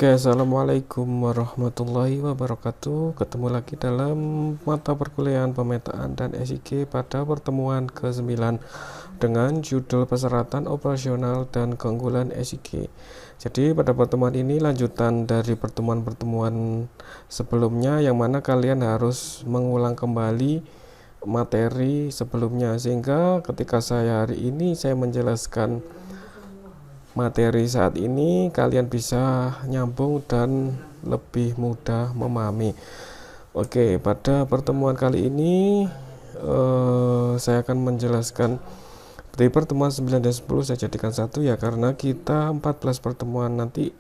Oke, assalamualaikum warahmatullahi wabarakatuh. Ketemu lagi dalam mata perkuliahan pemetaan dan SIG pada pertemuan ke-9 dengan judul persyaratan operasional dan keunggulan SIG. Jadi pada pertemuan ini lanjutan dari pertemuan-pertemuan sebelumnya, yang mana kalian harus mengulang kembali materi sebelumnya, sehingga ketika hari ini saya menjelaskan materi saat ini, kalian bisa nyambung dan lebih mudah memahami. Oke, pada pertemuan kali ini saya akan menjelaskan dari pertemuan 9 dan 10 saya jadikan satu ya, karena kita 14 pertemuan. Nanti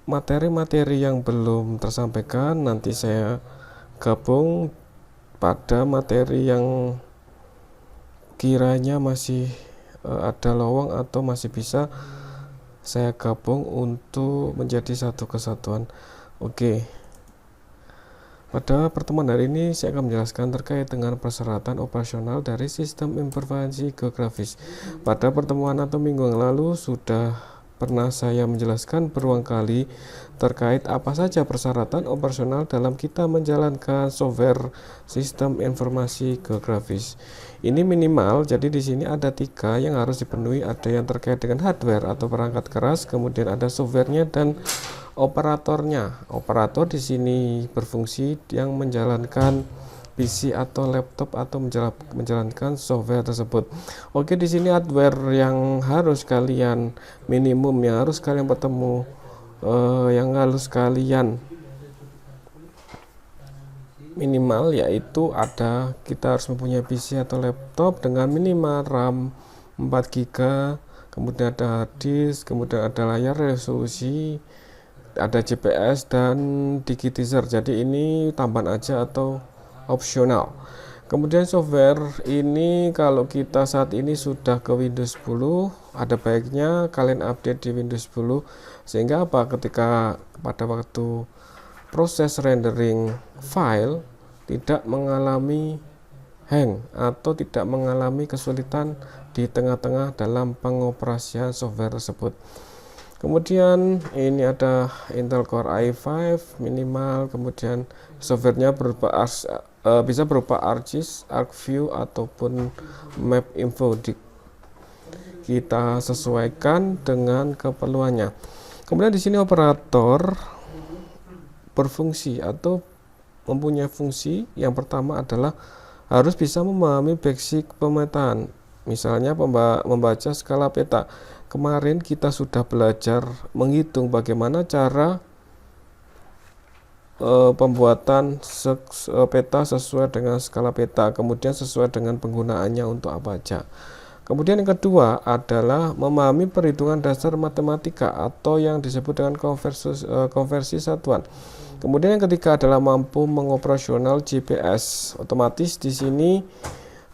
materi-materi yang belum tersampaikan nanti saya gabung pada materi yang kiranya masih ada lowong atau masih bisa saya gabung untuk menjadi satu kesatuan. Oke, pada pertemuan hari ini saya akan menjelaskan terkait dengan persyaratan operasional dari sistem informasi geografis. Pada pertemuan atau minggu yang lalu sudah pernah saya menjelaskan berulang kali terkait apa saja persyaratan operasional dalam kita menjalankan software sistem informasi geografis. Ini minimal, jadi di sini ada 3 yang harus dipenuhi. Ada yang terkait dengan hardware atau perangkat keras, kemudian ada softwarenya dan operatornya. Operator di sini berfungsi yang menjalankan PC atau laptop atau menjalankan software tersebut. Oke, di sini hardware yang harus kalian minimum, yang harus kalian bertemu, yang harus kalian minimal, yaitu kita harus mempunyai PC atau laptop dengan minimal RAM 4 GB, kemudian ada hard disk, kemudian ada layar resolusi, ada GPS dan digitizer. Jadi ini tambahan aja atau opsional. Kemudian software ini, kalau kita saat ini sudah ke Windows 10, ada baiknya kalian update di Windows 10, sehingga ketika pada waktu proses rendering file tidak mengalami hang atau tidak mengalami kesulitan di tengah-tengah dalam pengoperasian software tersebut. Kemudian ini ada Intel Core i5 minimal, kemudian softwarenya bisa berupa ArcGIS, ArcView ataupun MapInfo. Kita sesuaikan dengan keperluannya. Kemudian di sini operator berfungsi atau mempunyai fungsi yang pertama adalah harus bisa memahami basic pemetaan, misalnya membaca skala peta. Kemarin kita sudah belajar menghitung bagaimana cara pembuatan peta sesuai dengan skala peta, kemudian sesuai dengan penggunaannya untuk apa aja. Kemudian yang kedua adalah memahami perhitungan dasar matematika atau yang disebut dengan konversi satuan. Kemudian yang ketiga adalah mampu mengoperasional GPS. Otomatis di sini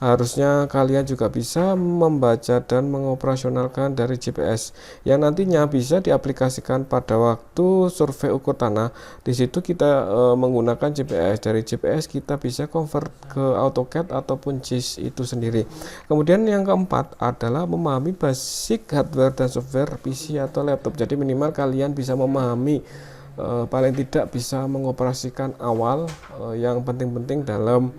harusnya kalian juga bisa membaca dan mengoperasionalkan dari GPS, yang nantinya bisa diaplikasikan pada waktu survei ukur tanah. Di situ kita menggunakan GPS. Dari GPS kita bisa convert ke AutoCAD ataupun GIS itu sendiri. Kemudian yang keempat adalah memahami basic hardware dan software PC atau laptop. Jadi minimal kalian bisa memahami, paling tidak bisa mengoperasikan awal, yang penting-penting dalam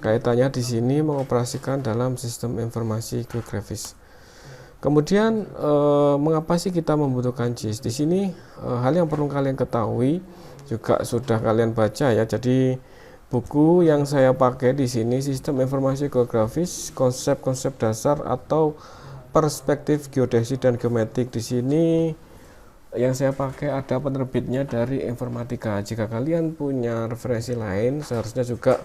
kaitannya di sini mengoperasikan dalam sistem informasi geografis. Kemudian mengapa sih kita membutuhkan GIS? Di sini hal yang perlu kalian ketahui juga sudah kalian baca ya. Jadi buku yang saya pakai di sini sistem informasi geografis, konsep-konsep dasar atau perspektif geodesi dan geometrik. Di sini yang saya pakai ada penerbitnya dari Informatika. Jika kalian punya referensi lain, seharusnya juga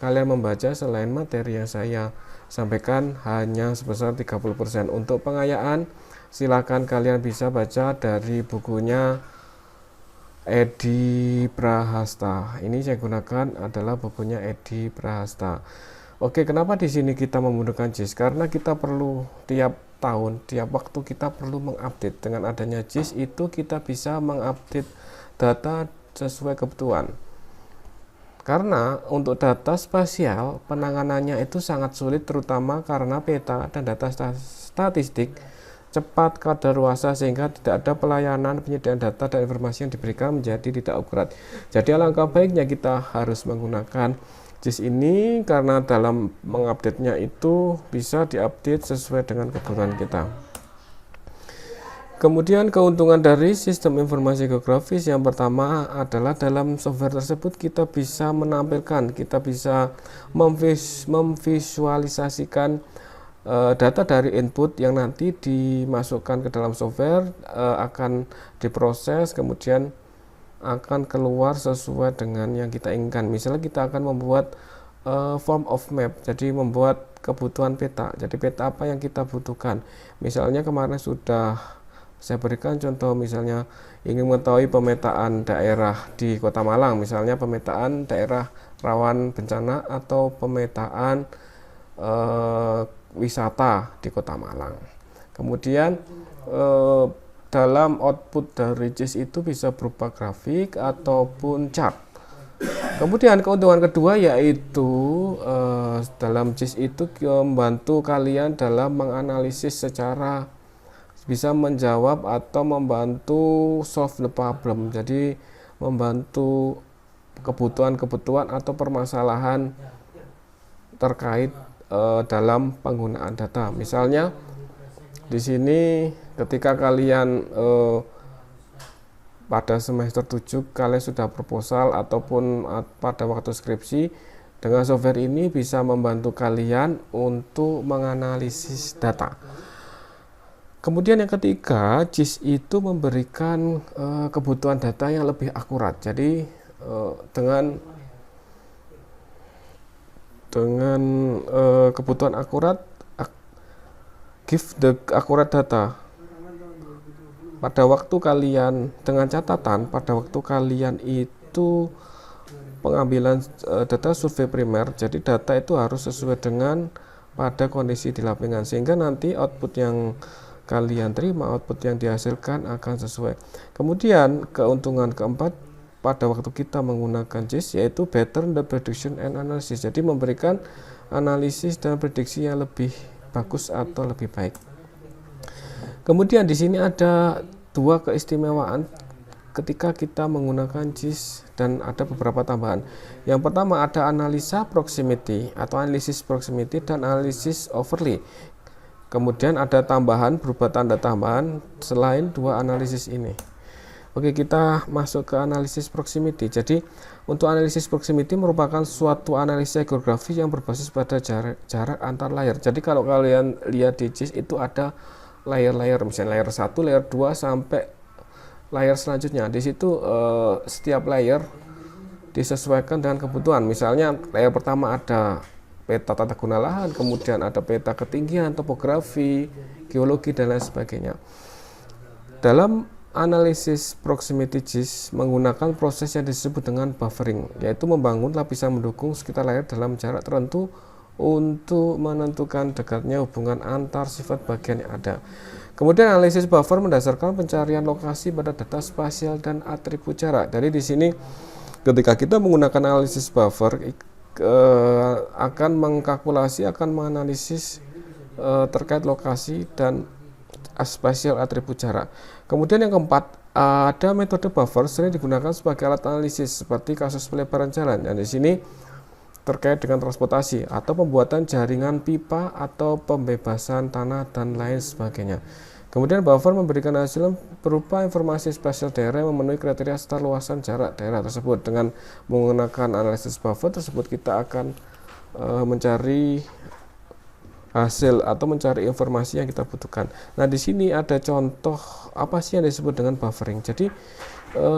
kalian membaca selain materi yang saya sampaikan hanya sebesar 30%. Untuk pengayaan, silakan kalian bisa baca dari bukunya Edi Prahasta. Ini saya gunakan adalah bukunya Edi Prahasta. Oke, kenapa di sini kita menggunakan GIS? Karena kita perlu tiap tahun, tiap waktu kita perlu mengupdate. Dengan adanya GIS itu kita bisa mengupdate data sesuai kebutuhan. Karena untuk data spasial penanganannya itu sangat sulit, terutama karena peta dan data statistik cepat, kadaluarsa, sehingga tidak ada pelayanan penyediaan data dan informasi yang diberikan menjadi tidak akurat. Jadi alangkah baiknya kita harus menggunakan JIS ini karena dalam mengupdate-nya itu bisa diupdate sesuai dengan kebutuhan kita. Kemudian keuntungan dari sistem informasi geografis yang pertama adalah dalam software tersebut kita bisa menampilkan, kita bisa memvisualisasikan data dari input yang nanti dimasukkan ke dalam software, akan diproses, kemudian akan keluar sesuai dengan yang kita inginkan. Misalnya kita akan membuat form of map, jadi membuat kebutuhan peta. Jadi peta apa yang kita butuhkan. Misalnya kemarin sudah saya berikan contoh, misalnya ingin mengetahui pemetaan daerah di Kota Malang, misalnya pemetaan daerah rawan bencana atau pemetaan wisata di Kota Malang. Kemudian dalam output dari JIS itu bisa berupa grafik ataupun chart. Kemudian keuntungan kedua yaitu dalam JIS itu membantu kalian dalam menganalisis secara bisa menjawab atau membantu solve the problem. Jadi membantu kebutuhan-kebutuhan atau permasalahan terkait dalam penggunaan data. Misalnya di sini ketika kalian pada semester 7 kalian sudah proposal ataupun pada waktu skripsi, dengan software ini bisa membantu kalian untuk menganalisis data. Kemudian yang ketiga, JIS itu memberikan kebutuhan data yang lebih akurat. Jadi dengan kebutuhan akurat, give the accurate data. Pada waktu kalian, dengan catatan pada waktu kalian itu pengambilan data survei primer, jadi data itu harus sesuai dengan pada kondisi di lapangan, sehingga nanti output yang kalian terima, output yang dihasilkan akan sesuai. Kemudian keuntungan keempat pada waktu kita menggunakan JIS yaitu better the prediction and analysis. Jadi memberikan analisis dan prediksi yang lebih bagus atau lebih baik. Kemudian di sini ada dua keistimewaan ketika kita menggunakan JIS dan ada beberapa tambahan. Yang pertama ada analisa proximity atau analisis proximity dan analisis overlay. Kemudian ada tambahan berupa tanda tambahan selain dua analisis ini. Oke, kita masuk ke analisis proximity. Jadi untuk analisis proximity merupakan suatu analisa geografi yang berbasis pada jarak antar layer. Jadi kalau kalian lihat di JIS itu ada layer-layer, misalnya layer 1, layer 2 sampai layer selanjutnya. Di situ setiap layer disesuaikan dengan kebutuhan. Misalnya layer pertama ada peta tata guna lahan, kemudian ada peta ketinggian, topografi, geologi, dan lain sebagainya. Dalam analisis proximity JIS menggunakan proses yang disebut dengan buffering, yaitu membangun lapisan mendukung sekitar layar dalam jarak tertentu untuk menentukan dekatnya hubungan antar sifat bagian yang ada. Kemudian analisis buffer mendasarkan pencarian lokasi pada data spasial dan atribut jarak. Jadi di sini ketika kita menggunakan analisis buffer akan mengkalkulasi, akan menganalisis terkait lokasi dan spasial atribut jarak. Kemudian yang keempat, ada metode buffer sering digunakan sebagai alat analisis seperti kasus pelebaran jalan. Dan di sini terkait dengan transportasi atau pembuatan jaringan pipa atau pembebasan tanah dan lain sebagainya. Kemudian buffer memberikan hasil berupa informasi spasial daerah yang memenuhi kriteria serta luasan jarak daerah tersebut. Dengan menggunakan analisis buffer tersebut kita akan mencari hasil atau mencari informasi yang kita butuhkan. Nah, di sini ada contoh apa sih yang disebut dengan buffering. Jadi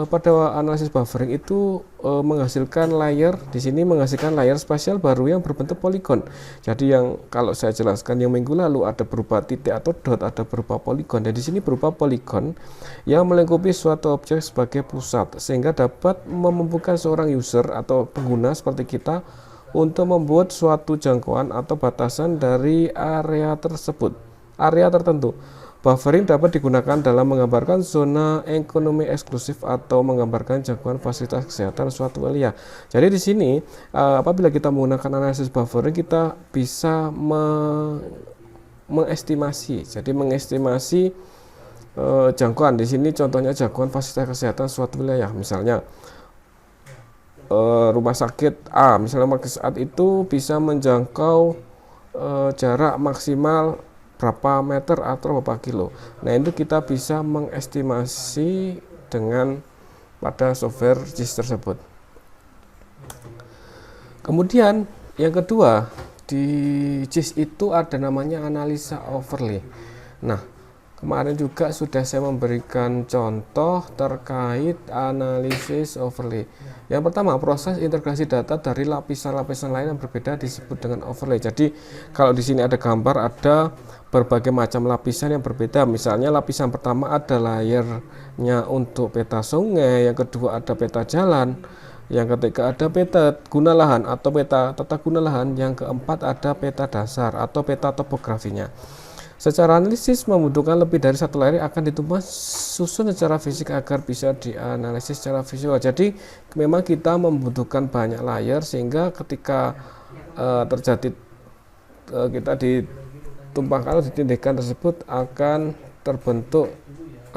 pada analisis buffering itu menghasilkan layer, di sini menghasilkan layer spasial baru yang berbentuk poligon. Jadi yang kalau saya jelaskan yang minggu lalu ada berupa titik atau dot, ada berupa poligon. Dan di sini berupa poligon yang melingkupi suatu objek sebagai pusat, sehingga dapat memampukan seorang user atau pengguna seperti kita untuk membuat suatu jangkauan atau batasan dari area tersebut, area tertentu. Buffering dapat digunakan dalam menggambarkan zona ekonomi eksklusif atau menggambarkan jangkauan fasilitas kesehatan suatu wilayah. Jadi di sini apabila kita menggunakan analisis buffering, kita bisa mengestimasi. Jadi mengestimasi jangkauan. Di sini contohnya jangkauan fasilitas kesehatan suatu wilayah. Misalnya rumah sakit A, misalnya rumah sakit A itu bisa menjangkau jarak maksimal berapa meter atau berapa kilo. Nah, itu kita bisa mengestimasi dengan pada software JIS tersebut. Kemudian yang kedua, di JIS itu ada namanya analisa overlay. Nah, kemarin juga sudah saya memberikan contoh terkait analisis overlay. Yang pertama, proses integrasi data dari lapisan-lapisan lain yang berbeda disebut dengan overlay. Jadi, kalau di sini ada gambar, ada berbagai macam lapisan yang berbeda. Misalnya lapisan pertama ada layernya untuk peta sungai, yang kedua ada peta jalan, yang ketiga ada peta guna lahan atau peta tata guna lahan, yang keempat ada peta dasar atau peta topografinya. Secara analisis membutuhkan lebih dari satu layer akan ditumpang susun secara fisik agar bisa dianalisis secara visual. Jadi memang kita membutuhkan banyak layer sehingga ketika terjadi kita ditumpangkan atau ditindihkan tersebut akan terbentuk,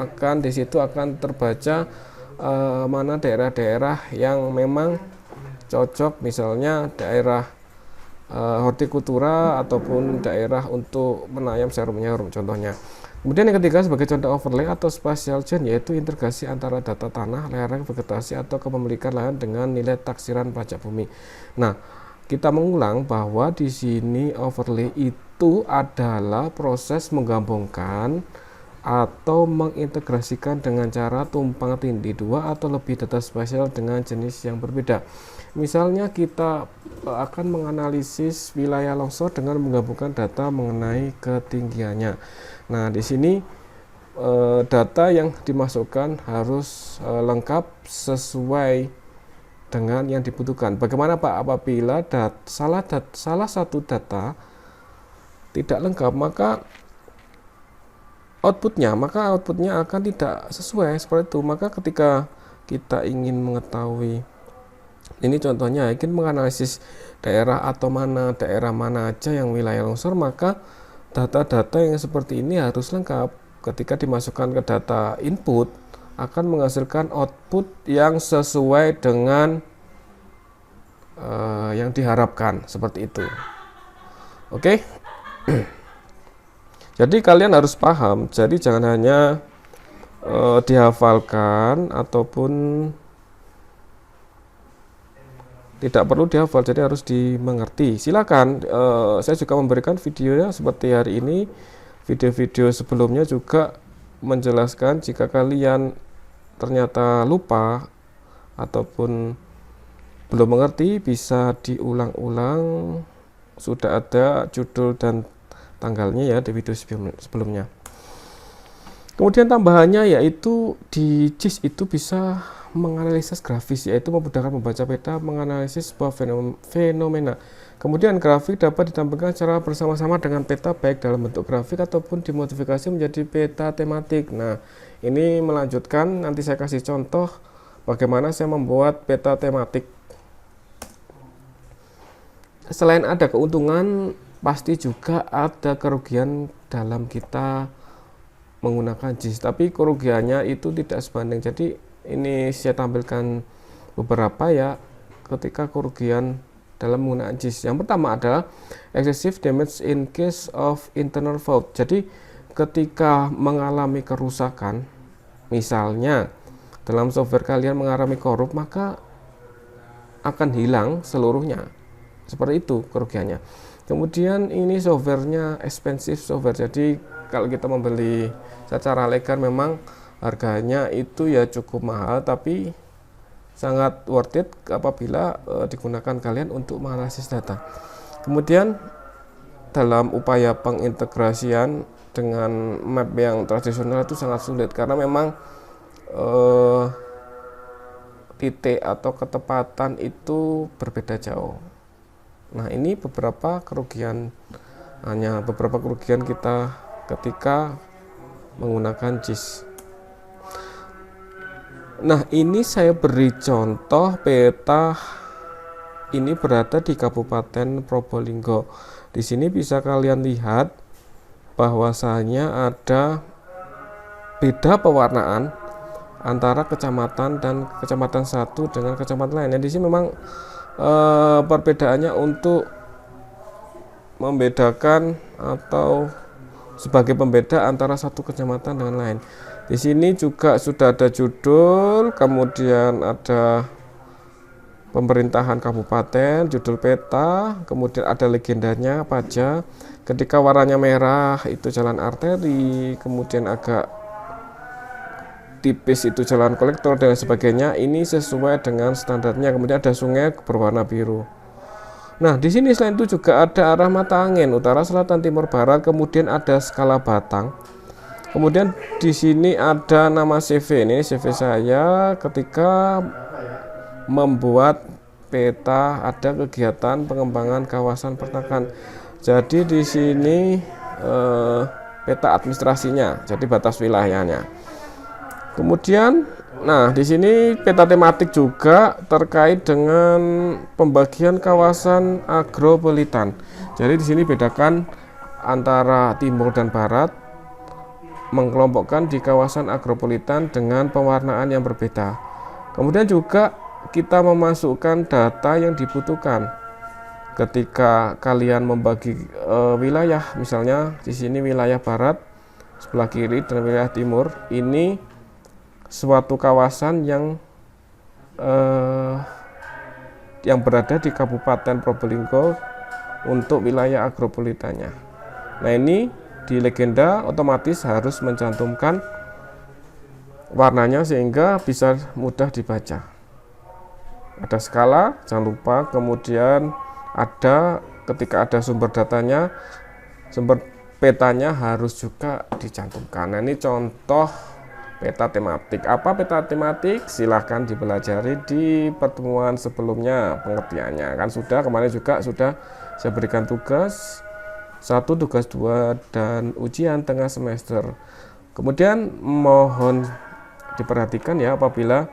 akan di situ akan terbaca mana daerah-daerah yang memang cocok, misalnya daerah hortikultura ataupun daerah untuk menayam jarum-jarum contohnya. Kemudian yang ketiga sebagai contoh overlay atau spatial chain yaitu integrasi antara data tanah, lereng, vegetasi atau kepemilikan lahan dengan nilai taksiran pajak bumi. Nah, kita mengulang bahwa di sini overlay itu adalah proses menggabungkan atau mengintegrasikan dengan cara tumpang tindih dua atau lebih data spasial dengan jenis yang berbeda. Misalnya kita akan menganalisis wilayah longsor dengan menggabungkan data mengenai ketinggiannya. Nah, di sini data yang dimasukkan harus lengkap sesuai dengan yang dibutuhkan. Bagaimana Pak apabila salah satu data tidak lengkap, maka outputnya akan tidak sesuai seperti itu. Maka ketika kita ingin mengetahui, ini contohnya ingin menganalisis daerah mana aja yang wilayah longsor, maka data-data yang seperti ini harus lengkap. Ketika dimasukkan ke data input akan menghasilkan output yang sesuai dengan yang diharapkan, seperti itu. Oke. Jadi kalian harus paham, jadi jangan hanya dihafalkan ataupun tidak perlu dihafal, jadi harus dimengerti. Silakan, saya juga memberikan videonya seperti hari ini. Video-video sebelumnya juga menjelaskan jika kalian ternyata lupa ataupun belum mengerti bisa diulang-ulang, sudah ada judul dan tanggalnya ya di video sebelumnya. Kemudian tambahannya yaitu di JIS itu bisa menganalisis grafis, yaitu memudahkan membaca peta, menganalisis sebuah fenomena. Kemudian grafik dapat ditampilkan secara bersama-sama dengan peta baik dalam bentuk grafik ataupun dimodifikasi menjadi peta tematik. Nah, ini melanjutkan, nanti saya kasih contoh bagaimana saya membuat peta tematik. Selain ada keuntungan, pasti juga ada kerugian dalam kita menggunakan JIS, tapi kerugiannya itu tidak sebanding. Jadi ini saya tampilkan beberapa ya ketika kerugian dalam menggunakan JIS. Yang pertama adalah excessive damage in case of internal fault. Jadi ketika mengalami kerusakan, misalnya dalam software kalian mengalami korup, maka akan hilang seluruhnya. Seperti itu kerugiannya. Kemudian ini softwarenya expensive software, jadi kalau kita membeli secara legal memang harganya itu ya cukup mahal, tapi sangat worth it apabila digunakan kalian untuk menganalisis data. Kemudian dalam upaya pengintegrasian dengan map yang tradisional itu sangat sulit karena memang titik atau ketepatan itu berbeda jauh. Nah, ini beberapa kerugian, hanya beberapa kerugian kita ketika menggunakan JIS. Nah, ini saya beri contoh peta ini berada di Kabupaten Probolinggo. Di sini bisa kalian lihat bahwasanya ada beda pewarnaan antara kecamatan dan kecamatan satu dengan kecamatan lain. Di sini memang perbedaannya untuk membedakan atau sebagai pembeda antara satu kecamatan dengan lain. Di sini juga sudah ada judul, kemudian ada pemerintahan kabupaten, judul peta, kemudian ada legendanya apa aja. Ketika warnanya merah itu jalan arteri, kemudian agak tipis itu jalan kolektor dan sebagainya. Ini sesuai dengan standarnya. Kemudian ada sungai berwarna biru. Nah, di sini selain itu juga ada arah mata angin, utara, selatan, timur, barat, kemudian ada skala batang. Kemudian di sini ada nama CV. Ini CV saya ketika membuat peta, ada kegiatan pengembangan kawasan peternakan. Jadi di sini peta administrasinya, jadi batas wilayahnya. Kemudian, nah di sini peta tematik juga terkait dengan pembagian kawasan agropolitan. Jadi di sini bedakan antara timur dan barat, mengelompokkan di kawasan agropolitan dengan pewarnaan yang berbeda. Kemudian juga kita memasukkan data yang dibutuhkan ketika kalian membagi wilayah. Misalnya di sini wilayah barat sebelah kiri dan wilayah timur ini suatu kawasan yang berada di Kabupaten Probolinggo untuk wilayah agropolitannya. Nah, ini di legenda otomatis harus mencantumkan warnanya sehingga bisa mudah dibaca. Ada skala, jangan lupa, kemudian ada ketika ada sumber datanya, sumber petanya harus juga dicantumkan. Nah, ini contoh peta tematik. Apa peta tematik? Silahkan dipelajari di pertemuan sebelumnya pengertiannya. Kan sudah, kemarin juga sudah saya berikan tugas 1, tugas 2, dan ujian tengah semester. Kemudian mohon diperhatikan ya, apabila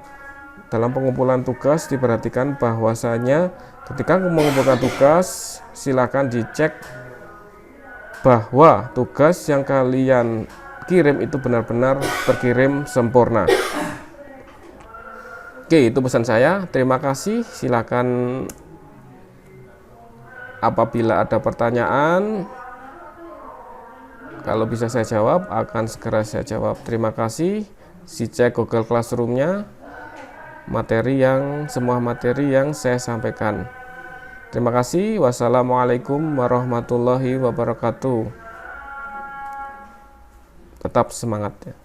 dalam pengumpulan tugas diperhatikan bahwasanya ketika mengumpulkan tugas silakan dicek bahwa tugas yang kalian kirim itu benar-benar terkirim sempurna. Oke, itu pesan saya. Terima kasih. Silakan apabila ada pertanyaan, kalau bisa saya jawab, akan segera saya jawab. Terima kasih. Cek Google Classroom-nya, semua materi yang saya sampaikan. Terima kasih. Wassalamualaikum warahmatullahi wabarakatuh. Tetap semangat ya.